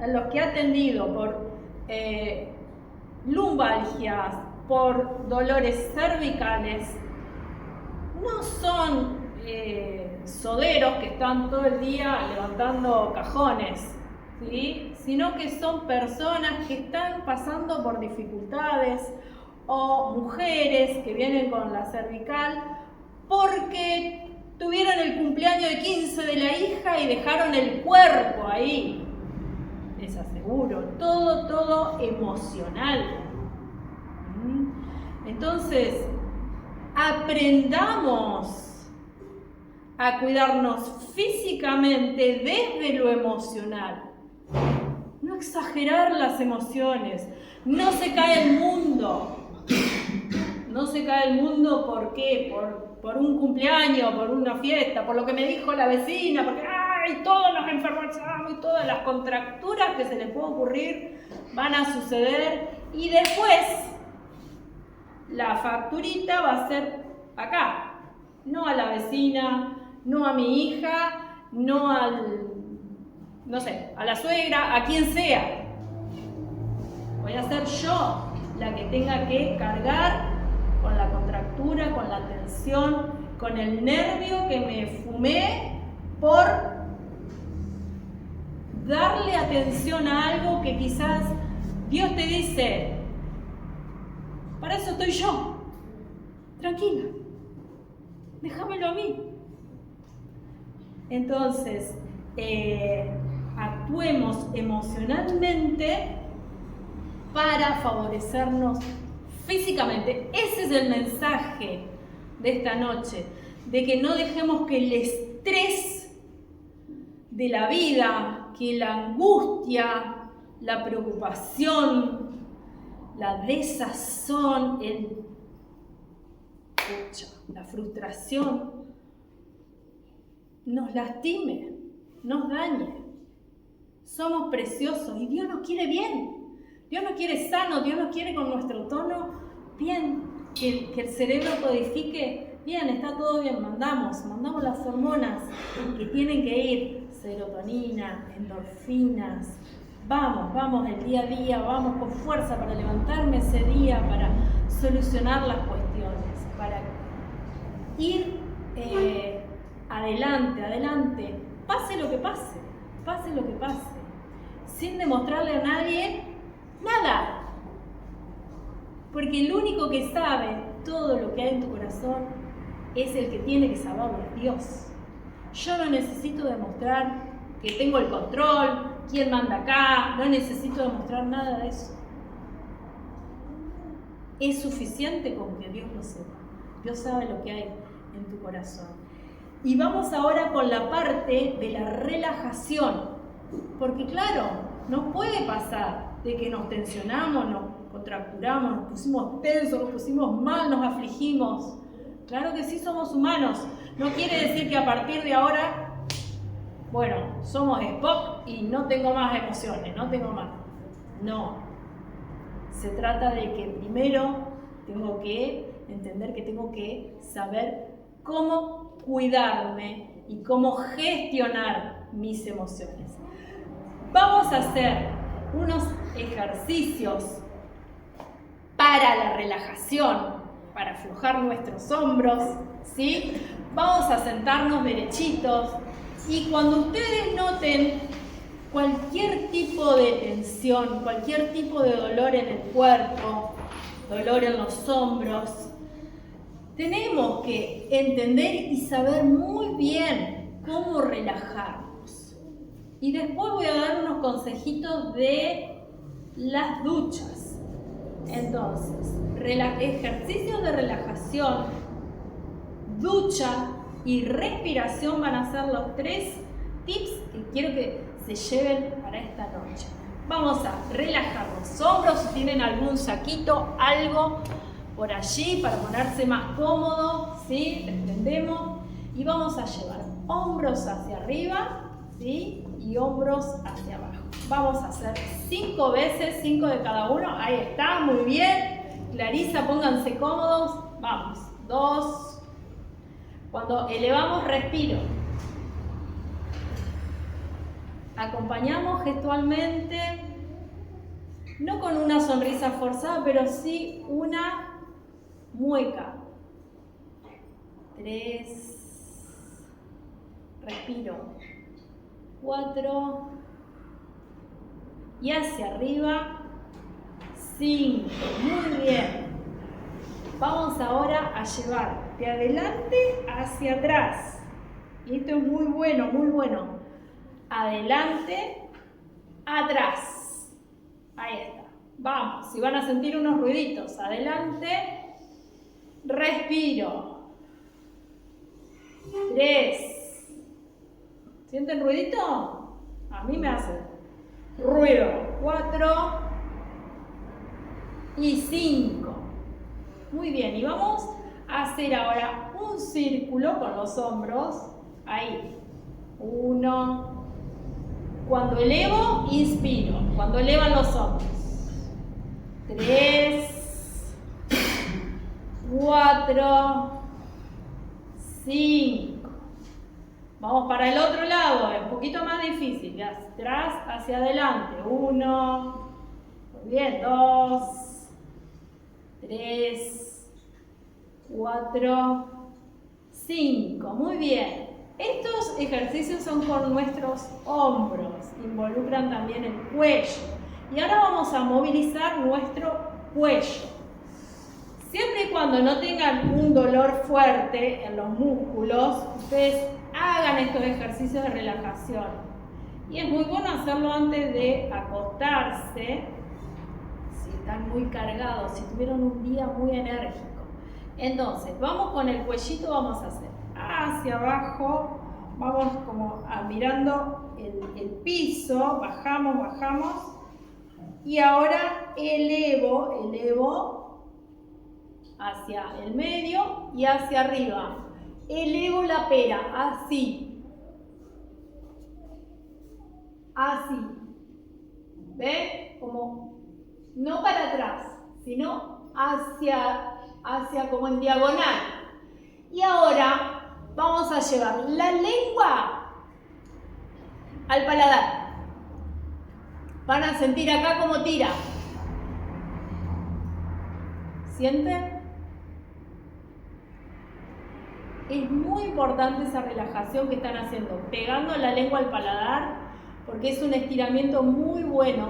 a los que he atendido por lumbalgias, por dolores cervicales, no son soderos que están todo el día levantando cajones, ¿sí? Sino que son personas que están pasando por dificultades, o mujeres que vienen con la cervical porque tuvieron el cumpleaños de 15 de la hija y dejaron el cuerpo ahí. Les aseguro, todo emocional. Entonces, aprendamos a cuidarnos físicamente desde lo emocional. No exagerar las emociones. No se cae el mundo. No se cae el mundo, ¿por qué? Por un cumpleaños, por una fiesta, por lo que me dijo la vecina, porque ¡ay! Todos nos enfermamos y todas las contracturas que se les puede ocurrir van a suceder, y después la facturita va a ser acá, no a la vecina, no a mi hija, no a la suegra, a quien sea. Voy a ser yo la que tenga que cargar con la contractura, con la tensión, con el nervio que me fumé por darle atención a algo que quizás Dios te dice, para eso estoy yo, tranquila, déjamelo a mí. Entonces, actuemos emocionalmente para favorecernos físicamente. Ese es el mensaje de esta noche, de que no dejemos que el estrés de la vida, que la angustia, la preocupación, la desazón, la frustración nos lastime, nos dañe. Somos preciosos y Dios nos quiere bien. Dios nos quiere sano, Dios nos quiere con nuestro tono bien, que el cerebro codifique bien, está todo bien, mandamos las hormonas que tienen que ir, serotonina, endorfinas, vamos el día a día, vamos con fuerza para levantarme ese día, para solucionar las cuestiones, para ir adelante, pase lo que pase, sin demostrarle a nadie nada, porque el único que sabe todo lo que hay en tu corazón es el que tiene que saberlo, es Dios. Yo no necesito demostrar que tengo el control, quién manda acá, no necesito demostrar nada de eso. Es suficiente con que Dios lo sepa. Dios sabe lo que hay en tu corazón. Y vamos ahora con la parte de la relajación. Porque claro, nos puede pasar de que nos tensionamos, nos contracturamos, nos pusimos tensos, nos pusimos mal, nos afligimos. Claro que sí, somos humanos. No quiere decir que a partir de ahora, bueno, somos Spock y no tengo más emociones, no tengo más. No. Se trata de que primero tengo que entender que tengo que saber cómo cuidarme y cómo gestionar mis emociones. Vamos a hacer unos ejercicios para la relajación, para aflojar nuestros hombros, ¿sí? Vamos a sentarnos derechitos y cuando ustedes noten cualquier tipo de tensión, cualquier tipo de dolor en el cuerpo, dolor en los hombros, tenemos que entender y saber muy bien cómo relajarnos. Y después voy a dar unos consejitos de las duchas. Entonces, ejercicios de relajación, ducha y respiración van a ser los 3 tips que quiero que se lleven para esta noche. Vamos a relajar los hombros, si tienen algún saquito, algo por allí para ponerse más cómodo, ¿sí? Extendemos y vamos a llevar hombros hacia arriba, ¿sí? Y hombros hacia abajo. Vamos a hacer 5 veces, 5 de cada uno. Ahí está, muy bien. Clarisa, pónganse cómodos. Vamos, 2. Cuando elevamos, respiro. Acompañamos gestualmente, no con una sonrisa forzada, pero sí una mueca. 3. Respiro. 4. Y hacia arriba. 5. Muy bien. Vamos ahora a llevar de adelante hacia atrás. Y esto es muy bueno, muy bueno. Adelante, atrás. Ahí está. Vamos. Si van a sentir unos ruiditos. Adelante. Respiro. 3. ¿Sienten ruidito? A mí me hace ruido. 4 y 5. Muy bien, y vamos a hacer ahora un círculo con los hombros. Ahí. 1. Cuando elevo, inspiro. Cuando elevan los hombros. 3. 4. 5. Vamos para el otro lado, es un poquito más difícil. De atrás hacia adelante. 1. Muy bien. 2. 3. 4. 5. Muy bien. Estos ejercicios son con nuestros hombros. Involucran también el cuello. Y ahora vamos a movilizar nuestro cuello. Siempre y cuando no tengan un dolor fuerte en los músculos, ustedes hagan estos ejercicios de relajación. Y es muy bueno hacerlo antes de acostarse, si están muy cargados, si tuvieron un día muy enérgico. Entonces, vamos con el cuellito, vamos a hacer hacia abajo, vamos como mirando el piso, bajamos. Y ahora elevo hacia el medio y hacia arriba. Elevo la pera, así. Así. ¿Ve? Como no para atrás, sino hacia como en diagonal. Y ahora vamos a llevar la lengua al paladar. Van a sentir acá como tira. ¿Sienten? Es muy importante esa relajación que están haciendo, pegando la lengua al paladar, porque es un estiramiento muy bueno,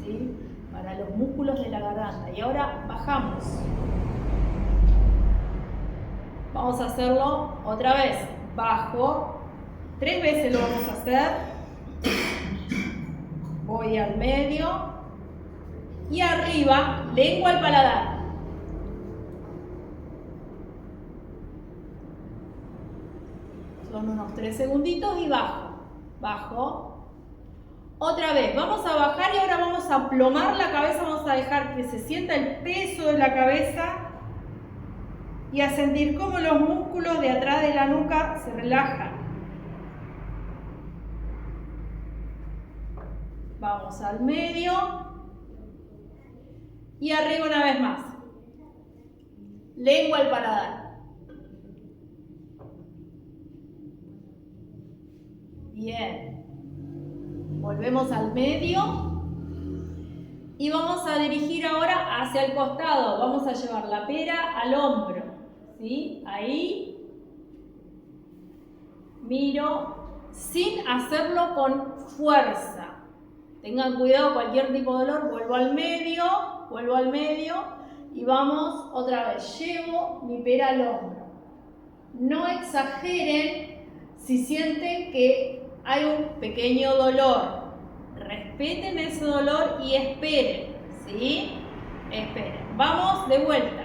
¿sí? Para los músculos de la garganta. Y ahora bajamos. Vamos a hacerlo otra vez. Bajo. 3 veces lo vamos a hacer. Voy al medio. Y arriba, lengua al paladar. Son unos 3 segunditos y bajo. Bajo. Otra vez, vamos a bajar y ahora vamos a aplomar la cabeza, vamos a dejar que se sienta el peso de la cabeza y a sentir cómo los músculos de atrás de la nuca se relajan. Vamos al medio y arriba una vez más. Lengua al paladar. Bien. Volvemos al medio y vamos a dirigir ahora hacia el costado. Vamos a llevar la pera al hombro, ¿sí? Ahí miro sin hacerlo con fuerza. Tengan cuidado, cualquier tipo de dolor. Vuelvo al medio y vamos otra vez. Llevo mi pera al hombro. No exageren si sienten que hay un pequeño dolor. Respeten ese dolor y esperen, ¿sí? Esperen. Vamos de vuelta.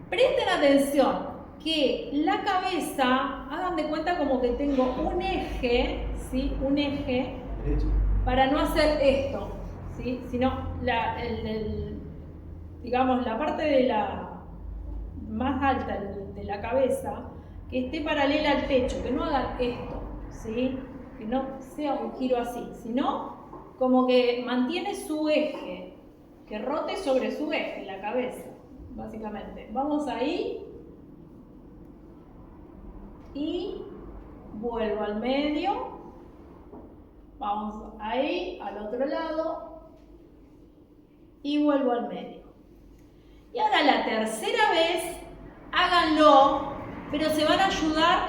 Presten atención que la cabeza, hagan de cuenta como que tengo un eje, ¿sí? Un eje, Derecho. para no hacer esto, ¿sí? Sino digamos, la parte de la más alta de la cabeza que esté paralela al pecho, que no hagan esto, ¿sí? Que no sea un giro así, sino como que mantiene su eje, que rote sobre su eje, la cabeza, básicamente. Vamos ahí y vuelvo al medio, vamos ahí, al otro lado y vuelvo al medio. Y ahora la tercera vez, háganlo, pero se van a ayudar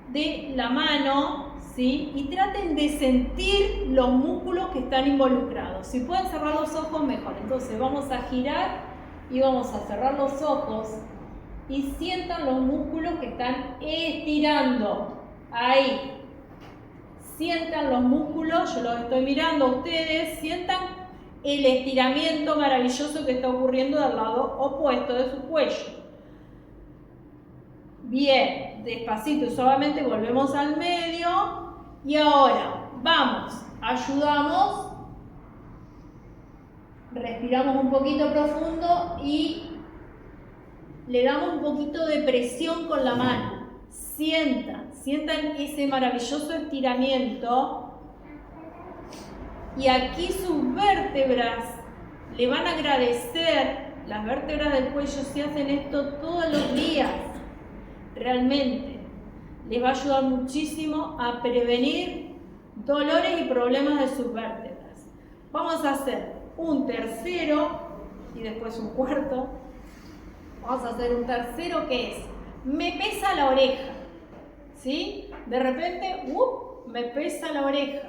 de la mano, ¿sí? Y traten de sentir los músculos que están involucrados. Si pueden cerrar los ojos, mejor. Entonces vamos a girar y vamos a cerrar los ojos y sientan los músculos que están estirando. Ahí. Sientan los músculos, yo los estoy mirando a ustedes, sientan el estiramiento maravilloso que está ocurriendo del lado opuesto de su cuello. Bien, despacito y suavemente volvemos al medio y ahora vamos, ayudamos, respiramos un poquito profundo y le damos un poquito de presión con la mano. Sientan ese maravilloso estiramiento y aquí sus vértebras le van a agradecer, las vértebras del cuello, si hacen esto todos los días. Realmente les va a ayudar muchísimo a prevenir dolores y problemas de sus vértebras. Vamos a hacer un tercero y después un cuarto. Vamos a hacer un tercero que es, me pesa la oreja, ¿sí? De repente, me pesa la oreja.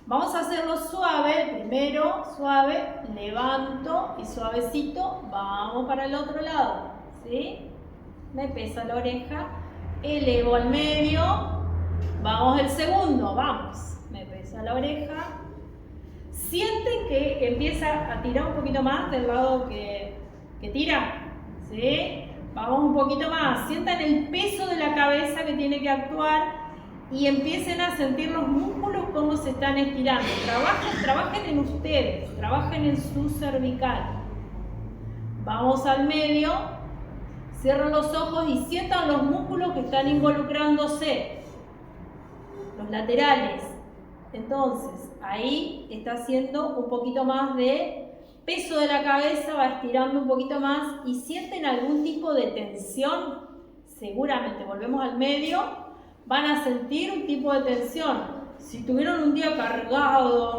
Vamos a hacerlo suave, primero suave, levanto y suavecito, vamos para el otro lado, ¿sí? Me pesa la oreja, elevo al medio, vamos el segundo, vamos, me pesa la oreja. Sienten que empieza a tirar un poquito más del lado que tira, ¿sí? Vamos un poquito más, sientan el peso de la cabeza que tiene que actuar y empiecen a sentir los músculos cómo se están estirando. Trabajen en ustedes, trabajen en su cervical. Vamos al medio, cierran los ojos y sientan los músculos que están involucrándose, los laterales. Entonces, ahí está haciendo un poquito más de peso de la cabeza, va estirando un poquito más y sienten algún tipo de tensión. Seguramente, volvemos al medio, van a sentir un tipo de tensión. Si tuvieron un día cargado,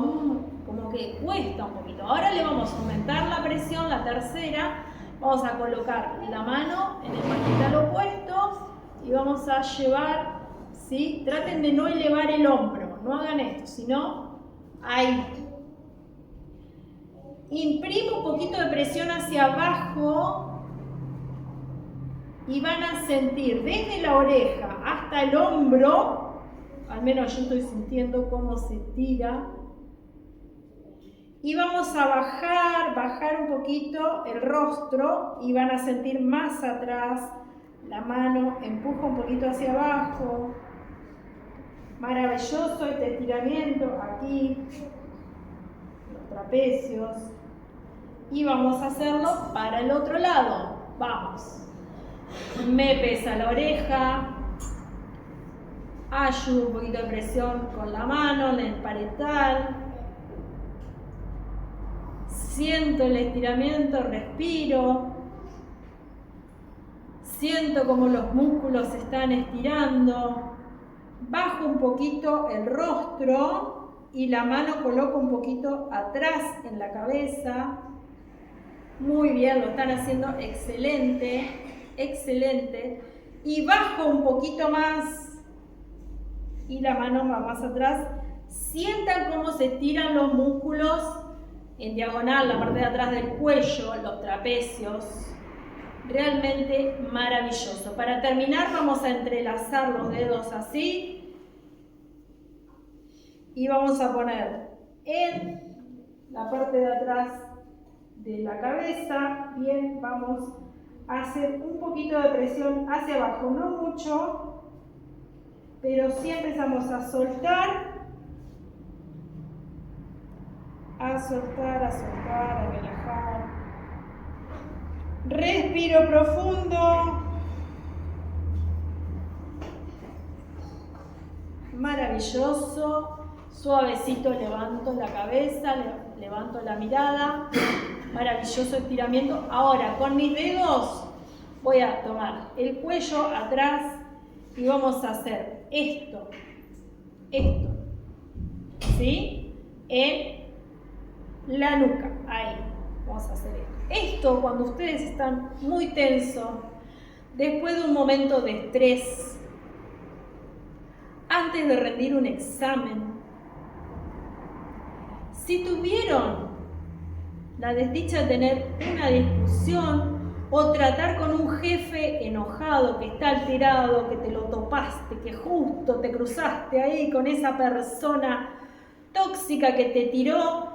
como que cuesta un poquito. Ahora le vamos a aumentar la presión, la tercera. Vamos a colocar la mano en el maxilar opuesto y vamos a llevar, ¿sí? Traten de no elevar el hombro, no hagan esto, sino ahí. Imprimo un poquito de presión hacia abajo y van a sentir desde la oreja hasta el hombro, al menos yo estoy sintiendo cómo se tira, y vamos a bajar un poquito el rostro y van a sentir más atrás, la mano empuja un poquito hacia abajo. Maravilloso este estiramiento aquí, los trapecios, y vamos a hacerlo para el otro lado. Vamos. Me pesa la oreja, ayudo un poquito de presión con la mano en el parietal, siento el estiramiento, respiro, siento como los músculos se están estirando, bajo un poquito el rostro y la mano coloco un poquito atrás en la cabeza. Muy bien, lo están haciendo excelente. Excelente, y bajo un poquito más y la mano va más atrás. Sientan cómo se estiran los músculos en diagonal, la parte de atrás del cuello, los trapecios. Realmente maravilloso. Para terminar vamos a entrelazar los dedos así y vamos a poner en la parte de atrás de la cabeza. Bien, vamos hacer un poquito de presión hacia abajo, no mucho, pero sí empezamos a soltar, a relajar. Respiro profundo. Maravilloso. Suavecito levanto la cabeza, levanto la mirada. Maravilloso estiramiento. Ahora con mis dedos voy a tomar el cuello atrás y vamos a hacer esto, ¿sí? En la nuca, ahí, vamos a hacer esto. Esto cuando ustedes están muy tensos, después de un momento de estrés, antes de rendir un examen, si tuvieron la desdicha de tener una discusión o tratar con un jefe enojado que está alterado, que te lo topaste, que justo te cruzaste ahí con esa persona tóxica que te tiró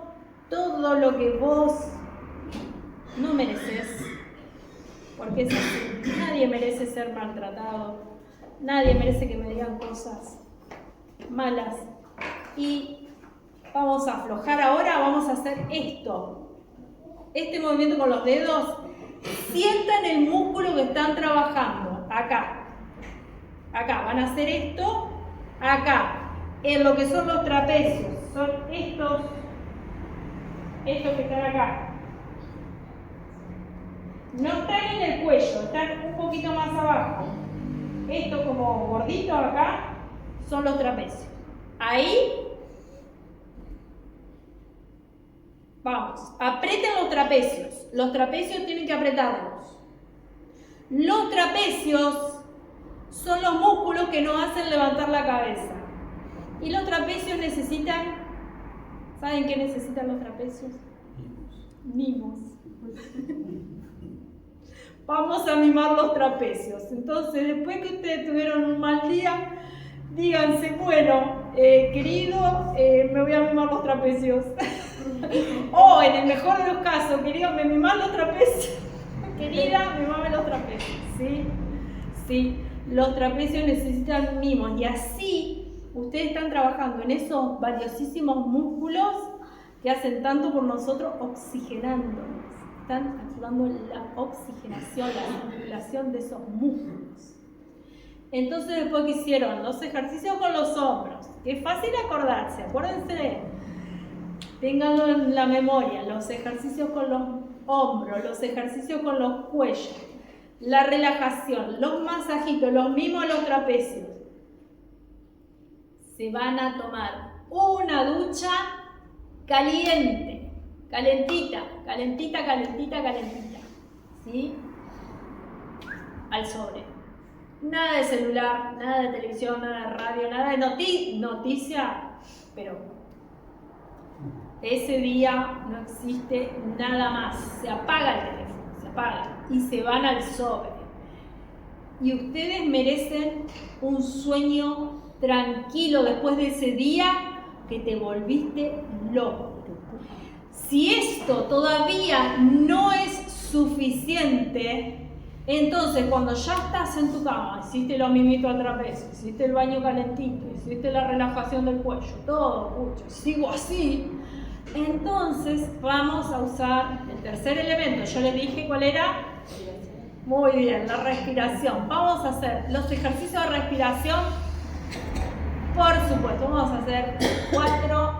todo lo que vos no mereces, porque es así. Nadie merece ser maltratado, nadie merece que me digan cosas malas. Y vamos a aflojar ahora, vamos a hacer esto. Este movimiento con los dedos, sientan el músculo que están trabajando, acá, van a hacer esto, acá, en lo que son los trapecios, son estos que están acá, no están en el cuello, están un poquito más abajo, esto como gordito acá, son los trapecios, ahí. Vamos, aprieten los trapecios tienen que apretarlos. Los trapecios son los músculos que nos hacen levantar la cabeza. Y los trapecios necesitan, ¿saben qué necesitan los trapecios? Mimos. Vamos a mimar los trapecios. Entonces, después que ustedes tuvieron un mal día, díganse, bueno, querido, me voy a mimar los trapecios. O en el mejor de los casos, querido, me mimar los trapecios. Querida, mimame los trapecios. ¿Sí? Sí, los trapecios necesitan mimos. Y así, ustedes están trabajando en esos valiosísimos músculos que hacen tanto por nosotros, oxigenándonos. Están activando la oxigenación, la circulación de esos músculos. Entonces, después que hicieron los ejercicios con los hombros, que es fácil acordarse, acuérdense, ténganlo en la memoria, los ejercicios con los hombros, los ejercicios con los cuellos, la relajación, los masajitos, los mimos a los trapecios. Se van a tomar una ducha caliente, calentita, ¿sí? Al sobre. Nada de celular, nada de televisión, nada de radio, nada de noticia, pero ese día no existe nada más. Se apaga el teléfono, se apaga y se van al sobre. y ustedes merecen un sueño tranquilo después de ese día que te volviste loco. Si esto todavía no es suficiente, entonces cuando ya estás en tu cama, hiciste lo mismito al trapecio, hiciste el baño calentito, hiciste la relajación del cuello, todo, pucha, sigo así, entonces vamos a usar el tercer elemento. Yo les dije cuál era. Muy bien, la respiración. Vamos a hacer los ejercicios de respiración. Por supuesto, vamos a hacer 4,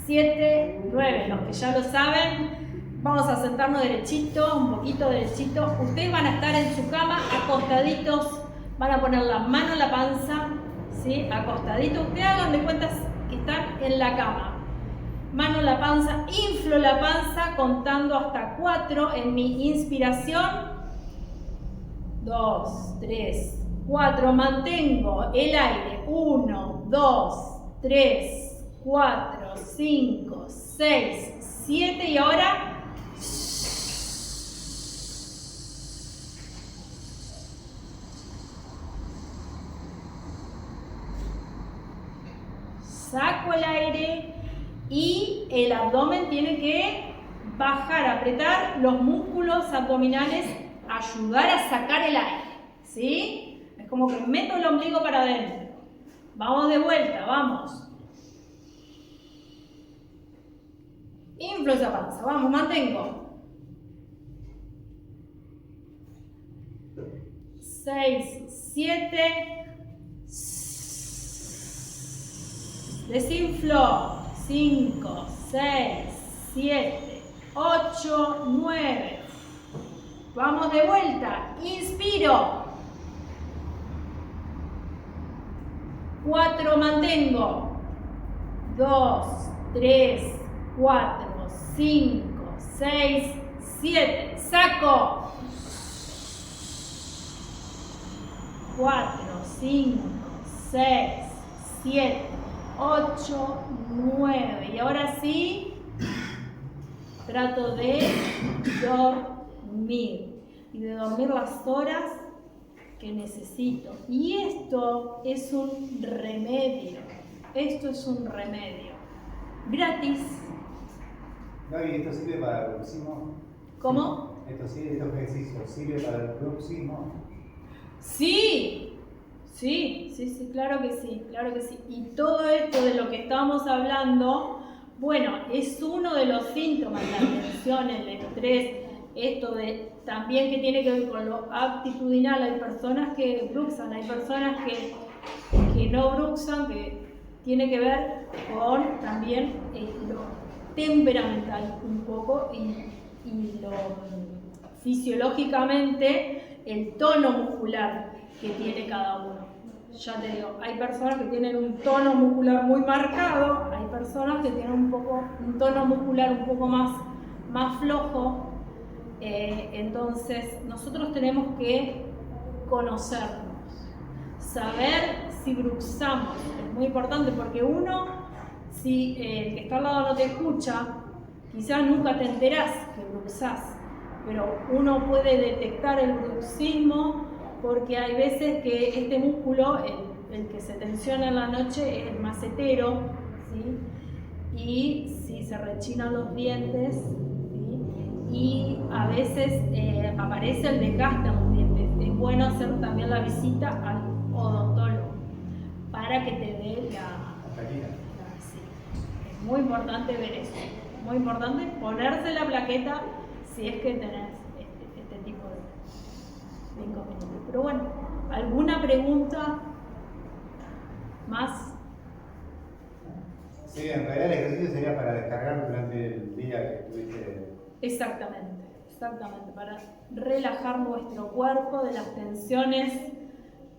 7, 9. Los que ya lo saben, vamos a sentarnos derechito, un poquito derechito. Ustedes van a estar en su cama acostaditos, van a poner la mano en la panza, ¿sí? Acostaditos. Ustedes hagan de cuenta que están en la cama. Mano en la panza, inflo la panza contando hasta 4 en mi inspiración. 2, 3, 4. Mantengo el aire. 1, 2, 3, 4, 5, 6, 7 y ahora saco el aire y el abdomen tiene que bajar, apretar los músculos abdominales, ayudar a sacar el aire, ¿sí? Es como que meto el ombligo para adentro. Vamos de vuelta, vamos. Inflo esa panza, vamos, mantengo. 6, 7. Desinflo. 5, 6, 7, 8, 9. Vamos de vuelta. Inspiro. 4, mantengo. 2, 3, 4, 5, 6, 7. Saco. 4, 5, 6, 7, 8, 9. Y ahora sí, trato de dormir. Y de dormir las horas que necesito. Y esto es un remedio. Esto es un remedio. Gratis. Gaby, ¿esto sirve para el bruxismo? ¿Cómo? ¿Estos ejercicios sirve para el bruxismo? Sí. Sí, claro que sí, claro que sí. Y todo esto de lo que estábamos hablando, bueno, es uno de los síntomas, la tensión, el estrés, esto de también que tiene que ver con lo actitudinal. Hay personas que bruxan, hay personas que no bruxan, que tiene que ver con también lo temperamental un poco y lo fisiológicamente el tono muscular que tiene cada uno. Ya te digo, hay personas que tienen un tono muscular muy marcado, hay personas que tienen un tono muscular un poco más flojo. Entonces nosotros tenemos que conocernos, saber si bruxamos. Es muy importante porque uno, si el que está al lado no te escucha, quizás nunca te enterás que bruxás, pero uno puede detectar el bruxismo porque hay veces que este músculo, el que se tensiona en la noche, es el macetero, ¿sí? Y si se rechinan los dientes, ¿sí? Y a veces aparece el desgaste en los dientes. Es bueno hacer también la visita al odontólogo para que te dé sí. Es muy importante ver eso. Muy importante ponerse la plaqueta si es que tenés este tipo de inconvenientes. Pero bueno, ¿alguna pregunta más? Sí, en realidad el ejercicio sería para descargar durante el día que estuviste. Exactamente, para relajar nuestro cuerpo de las tensiones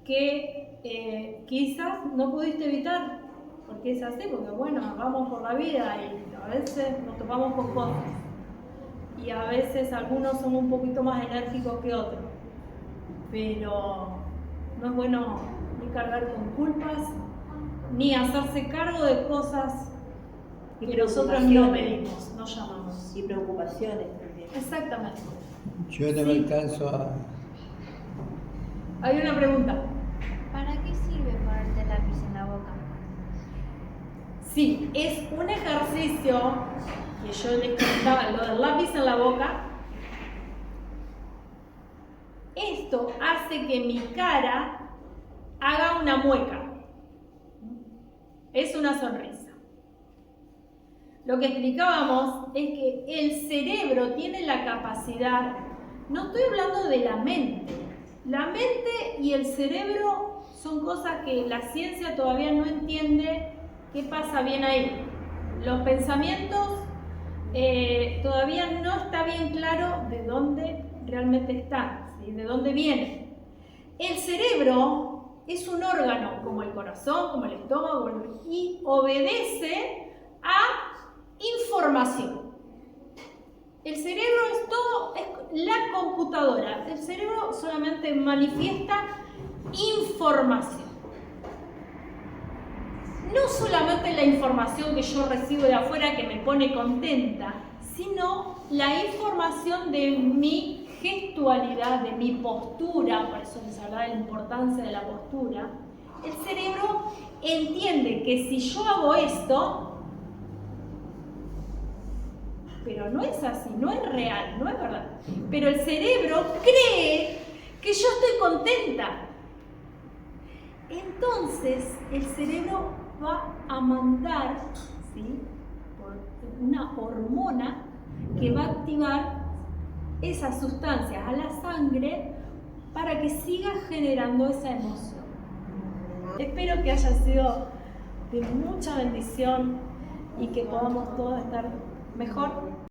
que quizás no pudiste evitar, porque es así, porque bueno, vamos por la vida y a veces nos topamos con cosas y a veces algunos son un poquito más enérgicos que otros, pero no es bueno ni cargar con culpas ni hacerse cargo de cosas que nosotros no pedimos, no llamamos. Y preocupaciones también. Exactamente. Yo no me alcanzo Hay una pregunta. ¿Para qué sirve ponerte el lápiz en la boca? Sí, es un ejercicio que yo les comentaba, lo del lápiz en la boca. Esto hace que mi cara haga una mueca. Es una sonrisa. Lo que explicábamos es que el cerebro tiene la capacidad, no estoy hablando de la mente y el cerebro son cosas que la ciencia todavía no entiende qué pasa bien ahí. Los pensamientos todavía no está bien claro de dónde realmente están, ¿sí? De dónde vienen. El cerebro es un órgano como el corazón, como el estómago, y obedece a información. El cerebro es todo, es la computadora. El cerebro solamente manifiesta información. No solamente la información que yo recibo de afuera que me pone contenta, sino la información de mi gestualidad, de mi postura, por eso les hablaba de la importancia de la postura. El cerebro entiende que si yo hago esto, pero no es así, no es real, no es verdad. Pero el cerebro cree que yo estoy contenta. Entonces el cerebro va a mandar, ¿sí?, por una hormona que va a activar esas sustancias a la sangre para que siga generando esa emoción. Espero que haya sido de mucha bendición y que podamos todos estar mejor.